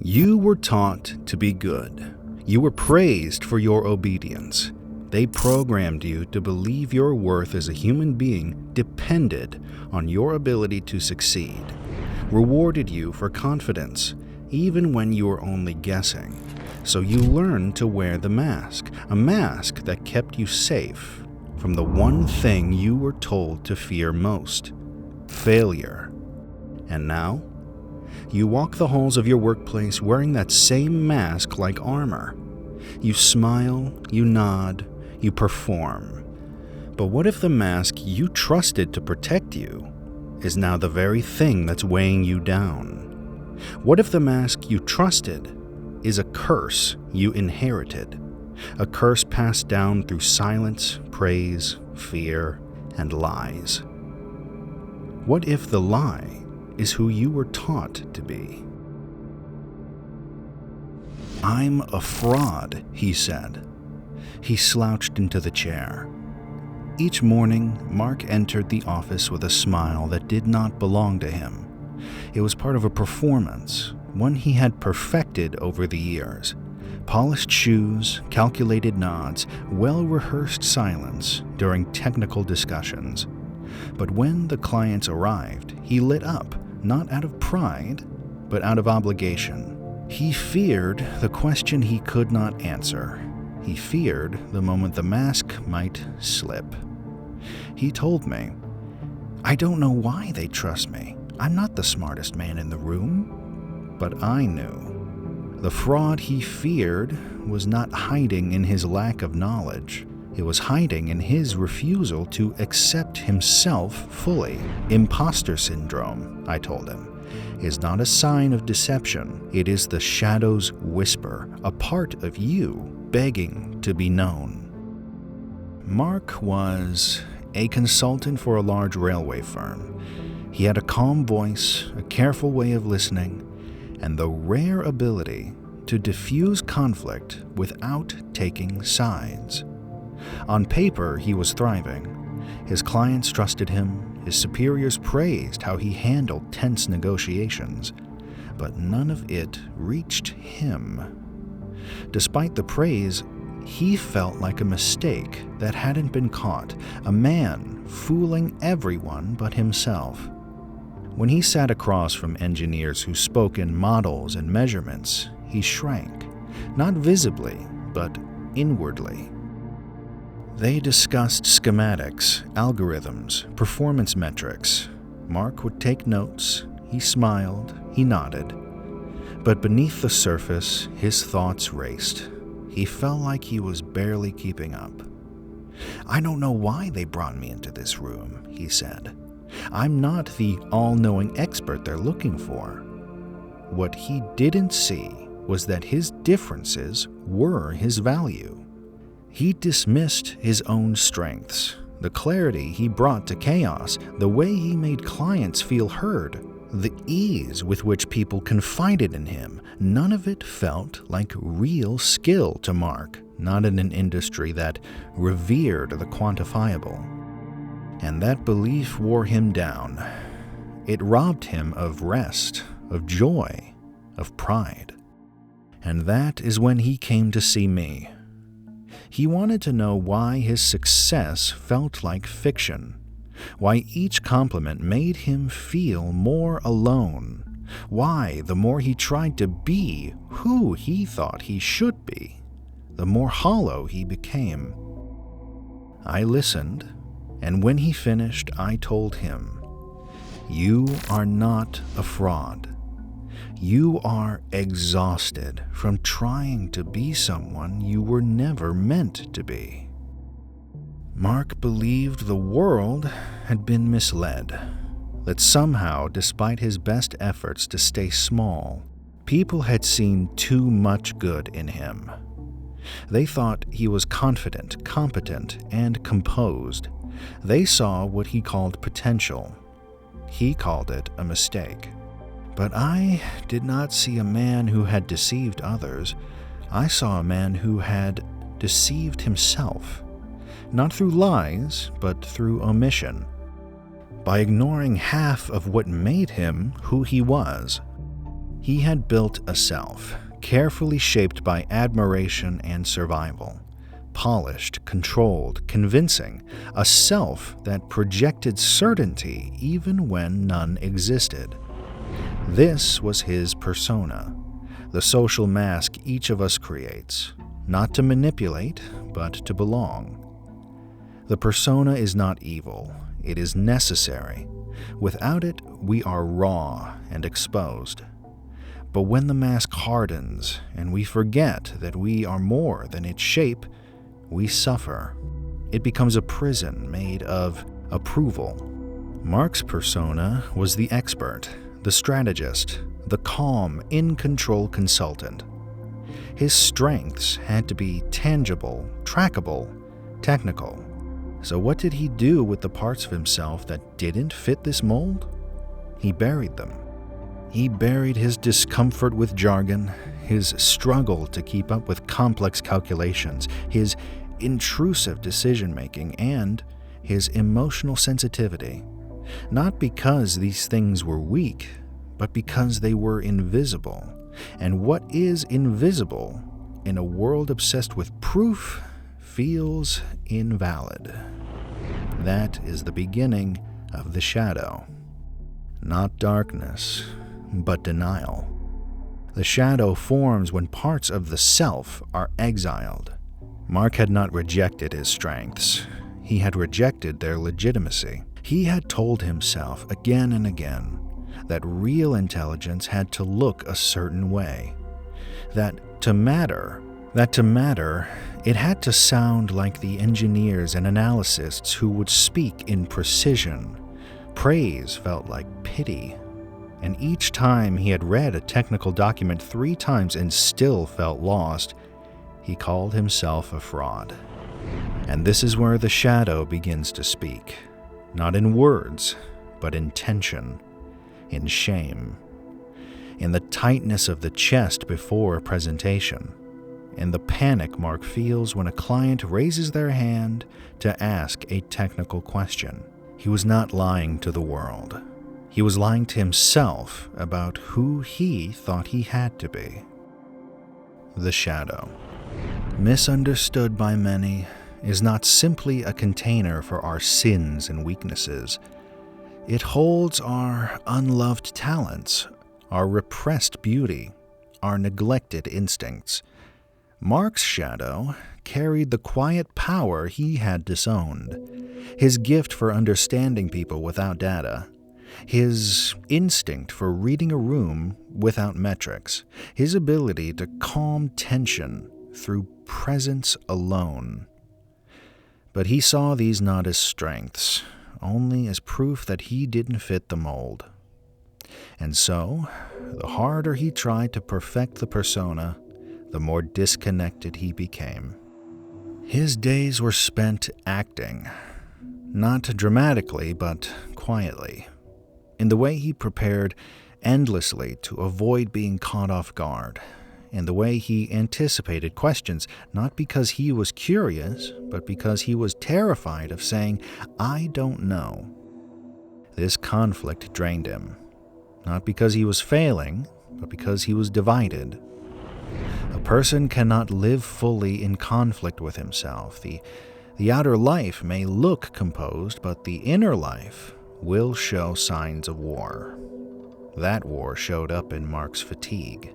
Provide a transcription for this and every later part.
You were taught to be good. You were praised for your obedience. They programmed you to believe your worth as a human being depended on your ability to succeed, rewarded you for confidence, even when you were only guessing. So you learned to wear the mask, a mask that kept you safe from the one thing you were told to fear most: failure. And now, you walk the halls of your workplace wearing that same mask like armor. You smile, you nod, you perform. But what if the mask you trusted to protect you is now the very thing that's weighing you down? What if the mask you trusted is a curse you inherited? A curse passed down through silence, praise, fear, and lies. What if the lie is who you were taught to be? "I'm a fraud," he said. He slouched into the chair. Each morning, Mark entered the office with a smile that did not belong to him. It was part of a performance, one he had perfected over the years. Polished shoes, calculated nods, well-rehearsed silence during technical discussions. But when the clients arrived, he lit up, not out of pride, but out of obligation. He feared the question he could not answer. He feared the moment the mask might slip. He told me, "I don't know why they trust me. I'm not the smartest man in the room." But I knew. The fraud he feared was not hiding in his lack of knowledge. It was hiding in his refusal to accept himself fully. Imposter syndrome, I told him, is not a sign of deception. It is the shadow's whisper, a part of you begging to be known. Mark was a consultant for a large railway firm. He had a calm voice, a careful way of listening, and the rare ability to diffuse conflict without taking sides. On paper, he was thriving. His clients trusted him, his superiors praised how he handled tense negotiations, but none of it reached him. Despite the praise, he felt like a mistake that hadn't been caught, a man fooling everyone but himself. When he sat across from engineers who spoke in models and measurements, he shrank, not visibly, but inwardly. They discussed schematics, algorithms, performance metrics. Mark would take notes, he smiled, he nodded. But beneath the surface, his thoughts raced. He felt like he was barely keeping up. "I don't know why they brought me into this room," he said. "I'm not the all-knowing expert they're looking for." What he didn't see was that his differences were his value. He dismissed his own strengths, the clarity he brought to chaos, the way he made clients feel heard, the ease with which people confided in him. None of it felt like real skill to Mark, not in an industry that revered the quantifiable. And that belief wore him down. It robbed him of rest, of joy, of pride. And that is when he came to see me. He wanted to know why his success felt like fiction, why each compliment made him feel more alone, why the more he tried to be who he thought he should be, the more hollow he became. I listened, and when he finished, I told him, "You are not a fraud. You are exhausted from trying to be someone you were never meant to be." Mark believed the world had been misled, that somehow, despite his best efforts to stay small, people had seen too much good in him. They thought he was confident, competent, and composed. They saw what he called potential. He called it a mistake. But I did not see a man who had deceived others. I saw a man who had deceived himself, not through lies, but through omission, by ignoring half of what made him who he was. He had built a self, carefully shaped by admiration and survival. Polished, controlled, convincing, a self that projected certainty even when none existed. This was his persona, the social mask each of us creates, not to manipulate, but to belong. The persona is not evil, it is necessary. Without it, we are raw and exposed. But when the mask hardens and we forget that we are more than its shape, we suffer. It becomes a prison made of approval. Mark's persona was the expert, the strategist, the calm, in-control consultant. His strengths had to be tangible, trackable, technical. So what did he do with the parts of himself that didn't fit this mold? He buried them. He buried his discomfort with jargon, his struggle to keep up with complex calculations, his intrusive decision-making, and his emotional sensitivity. Not because these things were weak, but because they were invisible. And what is invisible in a world obsessed with proof feels invalid. That is the beginning of the shadow. Not darkness, but denial. The shadow forms when parts of the self are exiled. Mark had not rejected his strengths. He had rejected their legitimacy. He had told himself again and again that real intelligence had to look a certain way. That to matter, it had to sound like the engineers and analysts who would speak in precision. Praise felt like pity. And each time he had read a technical document 3 times and still felt lost, he called himself a fraud. And this is where the shadow begins to speak, not in words, but in tension, in shame, in the tightness of the chest before a presentation, in the panic Mark feels when a client raises their hand to ask a technical question. He was not lying to the world. He was lying to himself about who he thought he had to be. The shadow, misunderstood by many, is not simply a container for our sins and weaknesses. It holds our unloved talents, our repressed beauty, our neglected instincts. Mark's shadow carried the quiet power he had disowned, his gift for understanding people without data, his instinct for reading a room without metrics, his ability to calm tension through presence alone. But he saw these not as strengths, only as proof that he didn't fit the mold. And so, the harder he tried to perfect the persona, the more disconnected he became. His days were spent acting, not dramatically, but quietly, in the way he prepared endlessly to avoid being caught off guard, in the way he anticipated questions, not because he was curious, but because he was terrified of saying, "I don't know." This conflict drained him, not because he was failing, but because he was divided. A person cannot live fully in conflict with himself. The outer life may look composed, but the inner life will show signs of war. That war showed up in Mark's fatigue,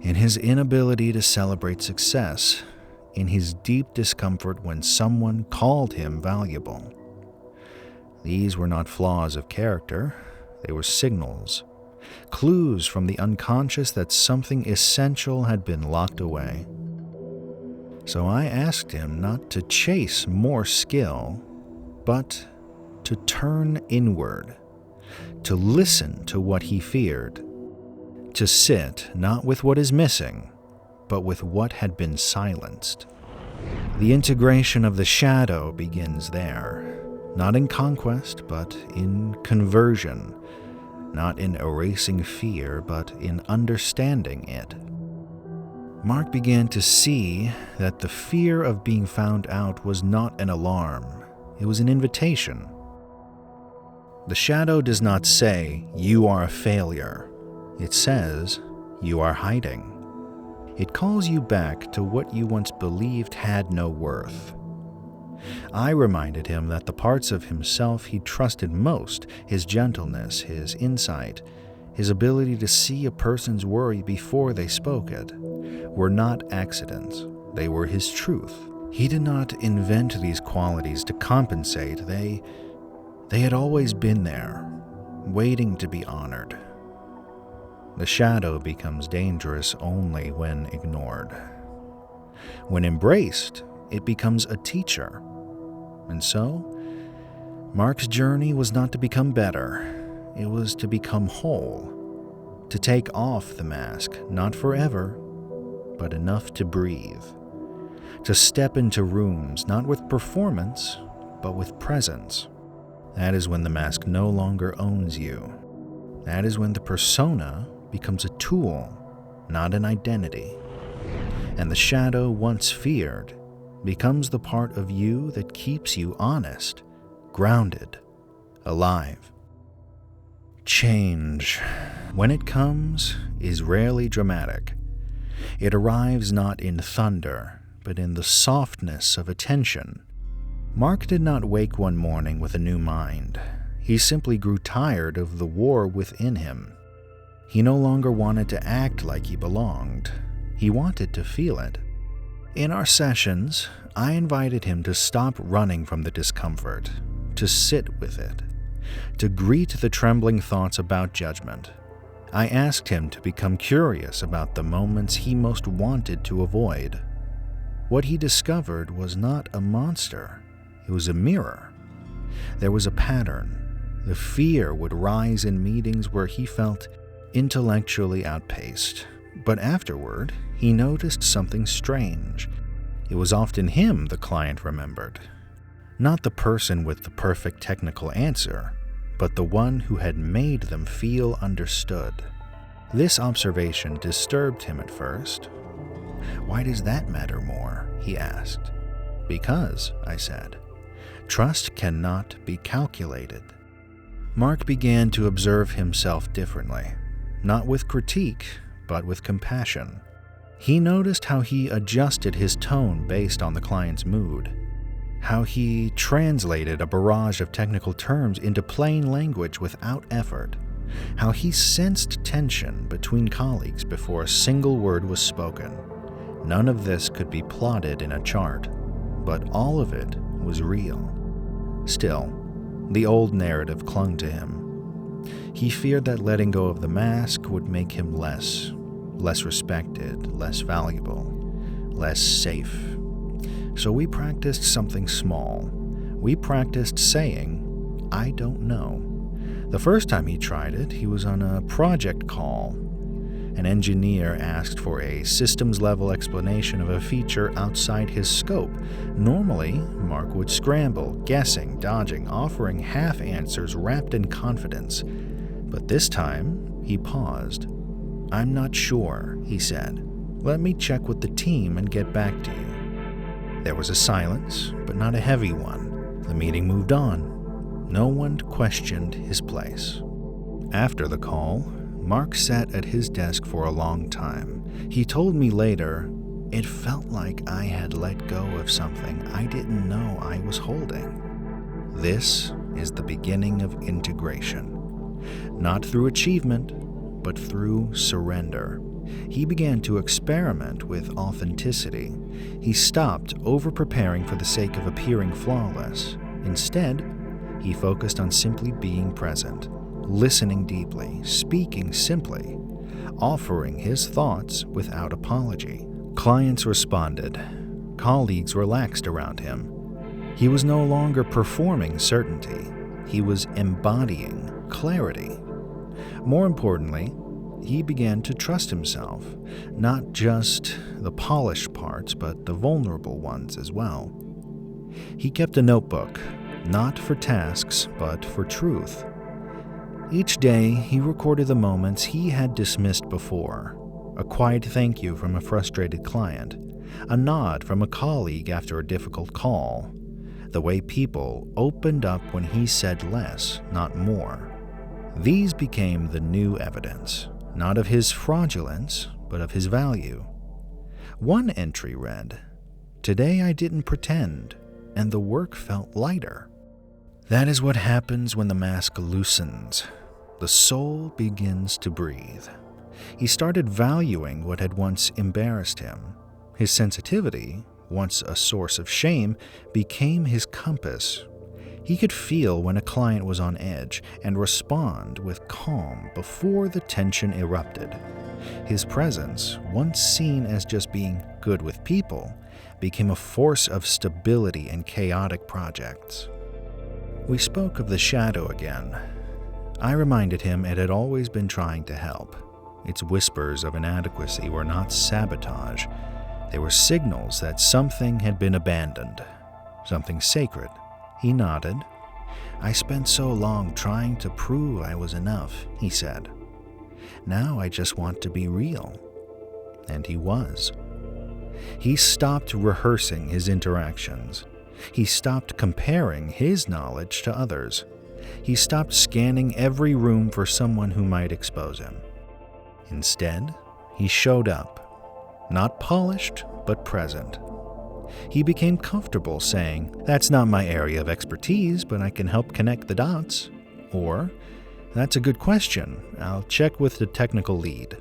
in his inability to celebrate success, in his deep discomfort when someone called him valuable. These were not flaws of character, they were signals, clues from the unconscious that something essential had been locked away. So I asked him not to chase more skill, but to turn inward, to listen to what he feared, to sit not with what is missing, but with what had been silenced. The integration of the shadow begins there, not in conquest, but in conversion, not in erasing fear, but in understanding it. Mark began to see that the fear of being found out was not an alarm, it was an invitation. The shadow does not say, "You are a failure." It says you are hiding. It calls you back to what you once believed had no worth. I reminded him that the parts of himself he trusted most, his gentleness, his insight, his ability to see a person's worry before they spoke it, were not accidents. They were his truth. He did not invent these qualities to compensate. They had always been there, waiting to be honored. The shadow becomes dangerous only when ignored. When embraced, it becomes a teacher. And so, Mark's journey was not to become better. It was to become whole, to take off the mask, not forever, but enough to breathe, to step into rooms not with performance, but with presence. That is when the mask no longer owns you. That is when the persona becomes a tool, not an identity. And the shadow once feared becomes the part of you that keeps you honest, grounded, alive. Change, when it comes, is rarely dramatic. It arrives not in thunder, but in the softness of attention. Mark did not wake one morning with a new mind. He simply grew tired of the war within him. He no longer wanted to act like he belonged. He wanted to feel it. In our sessions, I invited him to stop running from the discomfort, to sit with it, to greet the trembling thoughts about judgment. I asked him to become curious about the moments he most wanted to avoid. What he discovered was not a monster. It was a mirror. There was a pattern. The fear would rise in meetings where he felt intellectually outpaced. But afterward, he noticed something strange. It was often him the client remembered. Not the person with the perfect technical answer, but the one who had made them feel understood. This observation disturbed him at first. "Why does that matter more?" he asked. "Because," I said, "trust cannot be calculated." Mark began to observe himself differently, not with critique, but with compassion. He noticed how he adjusted his tone based on the client's mood, how he translated a barrage of technical terms into plain language without effort, how he sensed tension between colleagues before a single word was spoken. None of this could be plotted in a chart, but all of it was real. Still, the old narrative clung to him. He feared that letting go of the mask would make him less respected, less valuable, less safe. So we practiced something small. We practiced saying, "I don't know." The first time he tried it, he was on a project call. An engineer asked for a systems-level explanation of a feature outside his scope. Normally, Mark would scramble, guessing, dodging, offering half answers wrapped in confidence. But this time, he paused. "I'm not sure," he said. "Let me check with the team and get back to you." There was a silence, but not a heavy one. The meeting moved on. No one questioned his place. After the call, Mark sat at his desk for a long time. He told me later, "It felt like I had let go of something I didn't know I was holding." This is the beginning of integration. Not through achievement, but through surrender. He began to experiment with authenticity. He stopped over-preparing for the sake of appearing flawless. Instead, he focused on simply being present, listening deeply, speaking simply, offering his thoughts without apology. Clients responded. Colleagues relaxed around him. He was no longer performing certainty. He was embodying clarity. More importantly, he began to trust himself, not just the polished parts, but the vulnerable ones as well. He kept a notebook, not for tasks, but for truth. Each day, he recorded the moments he had dismissed before. A quiet thank you from a frustrated client, a nod from a colleague after a difficult call, the way people opened up when he said less, not more. These became the new evidence, not of his fraudulence, but of his value. One entry read, "Today I didn't pretend, and the work felt lighter." That is what happens when the mask loosens. The soul begins to breathe. He started valuing what had once embarrassed him. His sensitivity, once a source of shame, became his compass. He could feel when a client was on edge and respond with calm before the tension erupted. His presence, once seen as just being good with people, became a force of stability in chaotic projects. We spoke of the shadow again. I reminded him it had always been trying to help. Its whispers of inadequacy were not sabotage. They were signals that something had been abandoned, something sacred. He nodded. "I spent so long trying to prove I was enough," he said. "Now I just want to be real." And he was. He stopped rehearsing his interactions. He stopped comparing his knowledge to others. He stopped scanning every room for someone who might expose him. Instead, he showed up, not polished, but present. He became comfortable saying, "That's not my area of expertise, but I can help connect the dots." Or, "That's a good question. I'll check with the technical lead."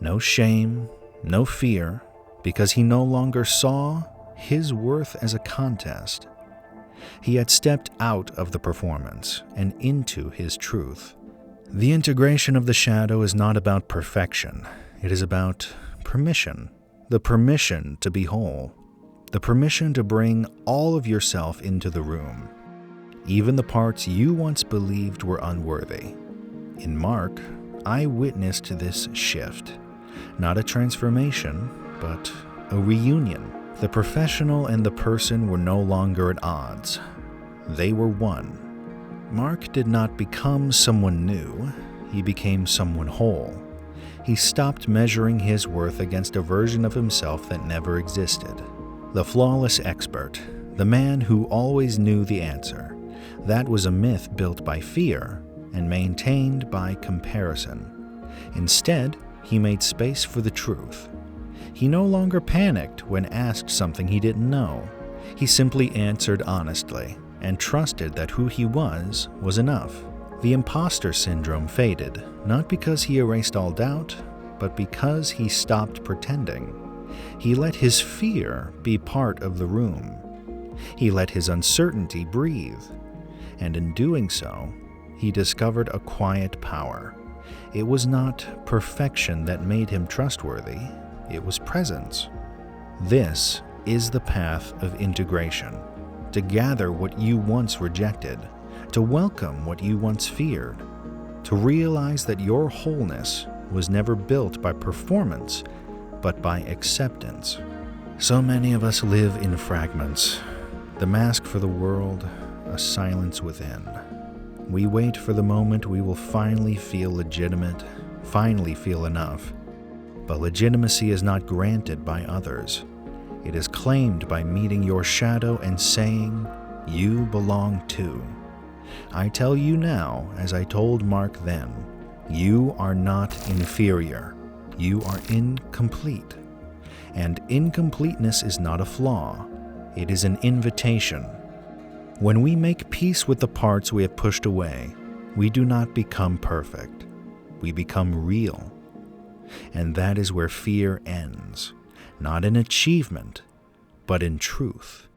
No shame, no fear, because he no longer saw his worth as a contest. He had stepped out of the performance and into his truth. The integration of the shadow is not about perfection. It is about permission. The permission to be whole. The permission to bring all of yourself into the room, even the parts you once believed were unworthy. In Mark, I witnessed this shift. Not a transformation, but a reunion. The professional and the person were no longer at odds. They were one. Mark did not become someone new. He became someone whole. He stopped measuring his worth against a version of himself that never existed. The flawless expert, the man who always knew the answer, that was a myth built by fear and maintained by comparison. Instead, he made space for the truth. He no longer panicked when asked something he didn't know. He simply answered honestly and trusted that who he was enough. The imposter syndrome faded, not because he erased all doubt, but because he stopped pretending. He let his fear be part of the room. He let his uncertainty breathe. And in doing so, he discovered a quiet power. It was not perfection that made him trustworthy. It was presence. This is the path of integration. To gather what you once rejected. To welcome what you once feared. To realize that your wholeness was never built by performance, but by acceptance. So many of us live in fragments. The mask for the world, a silence within. We wait for the moment we will finally feel legitimate, finally feel enough. But legitimacy is not granted by others. It is claimed by meeting your shadow and saying, "You belong too." I tell you now, as I told Mark then, you are not inferior. You are incomplete. And incompleteness is not a flaw. It is an invitation. When we make peace with the parts we have pushed away, we do not become perfect. We become real. And that is where fear ends, not in achievement, but in truth.